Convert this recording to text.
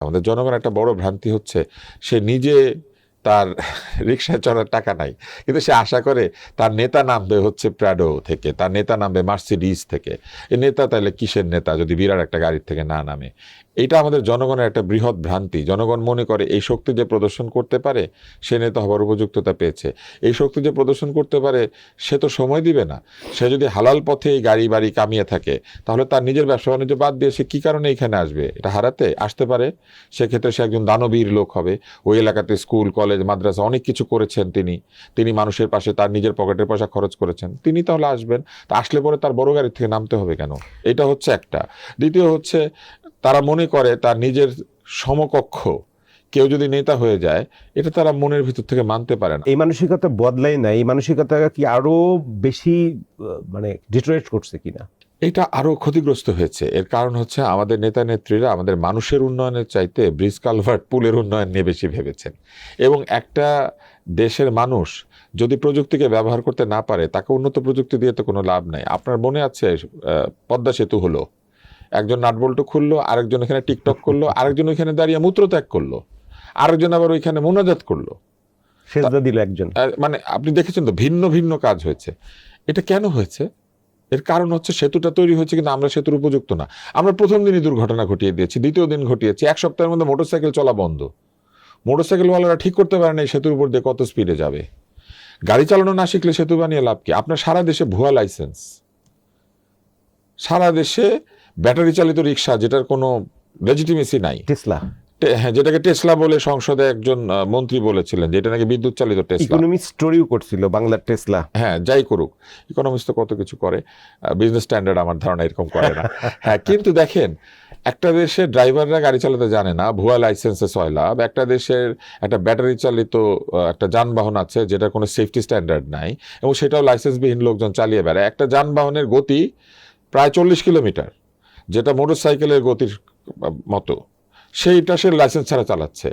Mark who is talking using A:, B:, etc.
A: আমাদের জনগণের একটা বড় ভ্রান্তি হচ্ছে সে নিজে তার রিক্সায় চড়ার টাকা নাই, কিন্তু সে আশা করে তার নেতা নামবে হচ্ছে প্রাডো থেকে, তার নেতা নামবে মার্সিডিজ থেকে। এই নেতা তাহলে কিসের নেতা যদি বিরাট একটা গাড়ির থেকে না নামে? এটা আমাদের জনগণের একটা বৃহৎ ভ্রান্তি। জনগণ মনে করে এই শক্তি যে প্রদর্শন করতে পারে সে নেতা হবার উপযুক্ততা পেয়েছে। এই শক্তি যে প্রদর্শন করতে পারে সে তো সময় দিবে না। সে যদি হালাল পথে এই গাড়ি বাড়ি কামিয়ে থাকে তাহলে তার নিজের ব্যবসা বাণিজ্য বাদ দিয়ে সে কী কারণে এখানে আসবে? এটা হারাতে আসতে পারে। সেক্ষেত্রে সে একজন দানবীর লোক হবে। ওই এলাকাতে স্কুল কলেজ মাদ্রাসা অনেক কিছু করেছেন তিনি মানুষের পাশে তার নিজের পকেটের পয়সা খরচ করেছেন, তিনি তাহলে আসবেন। তা আসলে পরে তার বড় গাড়ি থেকে নামতে হবে কেন? এটা হচ্ছে একটা। দ্বিতীয় হচ্ছে তারা মনে করে তার নিজের সমকক্ষ কেউ যদি নেতা হয়ে যায় এটা তারা মনের ভিতর থেকে মানতে পারে না।
B: এই মানসিকতা বদলাই না, এই মানসিকতা কি আরো বেশি মানে ডিটোরেট করছে কিনা?
A: এটা আরো ক্ষতিগ্রস্ত হয়েছে। এর কারণ হচ্ছে আমাদের নেতা নেত্রীরা আমাদের মানুষের উন্নয়নের চাইতে ব্রিজ কালভার্ট পুলের উন্নয়ন নিয়ে বেশি ভেবেছেন। এবং একটা দেশের মানুষ যদি প্রযুক্তিকে ব্যবহার করতে না পারে তাকে উন্নত প্রযুক্তি দিয়ে তো কোনো লাভ নাই। আপনার মনে আছে পদ্মা সেতু হলো, একজন নাটবল্টু খুললো, আরেকজন এখানে টিকটক করলো, আরেকজন ওইখানে দাঁড়িয়ে মূত্রত্যাগ করলো, আরেকজন আবার ওইখানে মোনাজাত করলো,
B: সেজদা দিল একজন।
A: মানে আপনি দেখেছেন তো ভিন্ন ভিন্ন কাজ হয়েছে। এটা কেন হয়েছে? এর কারণ হচ্ছে সেতুটা তৈরি হয়েছে কিন্তু আমরা সেতুর উপযুক্ত না। আমরা প্রথম দিনই দুর্ঘটনা ঘটিয়ে দিয়েছি, দ্বিতীয় দিন ঘটিয়েছি, এক সপ্তাহের মধ্যে মোটরসাইকেল চলা বন্ধ। মোটরসাইকেলওয়ালারা ঠিক করতে পারে না এই সেতুর উপর দিয়ে কত স্পিডে যাবে। গাড়ি চালানো না শিখলে সেতু বানিয়ে লাভ কি? আপনার সারা দেশে ভুয়া লাইসেন্স, সারা দেশে ব্যাটারি চালিত রিক্সা যেটার কোনো লেজিটিমেসি নাই,
B: টেসলা,
A: হ্যাঁ, যেটাকে টেসলা বলে সংসদে একজন মন্ত্রী বলেছিলেন যে এটা নাকি বিদ্যুৎ চালিত টেসলা।
B: ইকোনমিক স্টোরিও করছিল বাংলার টেসলা।
A: হ্যাঁ, যাই করুক, ইকোনমিক্স তো কত কিছু করে, বিজনেস স্ট্যান্ডার্ড আমার ধারণা এরকম করে না। হ্যাঁ, কিন্তু দেখেন একটা দেশের ড্রাইভাররা গাড়ি চালাতে জানে না, ভুয়া লাইসেন্সে সয়লাভ। একটা দেশের একটা ব্যাটারি চালিত একটা যানবাহন আছে যেটা কোনো সেফটি স্ট্যান্ডার্ড নাই এবং সেটাও লাইসেন্সবিহীন লোকজন চালিয়ে বেড়ায়। একটা যানবাহনের গতি প্রায় 40 কিলোমিটার, যেটা মোটর সাইকেলের গতির মতো, সেইটা সে লাইসেন্স ছাড়া চালাচ্ছে।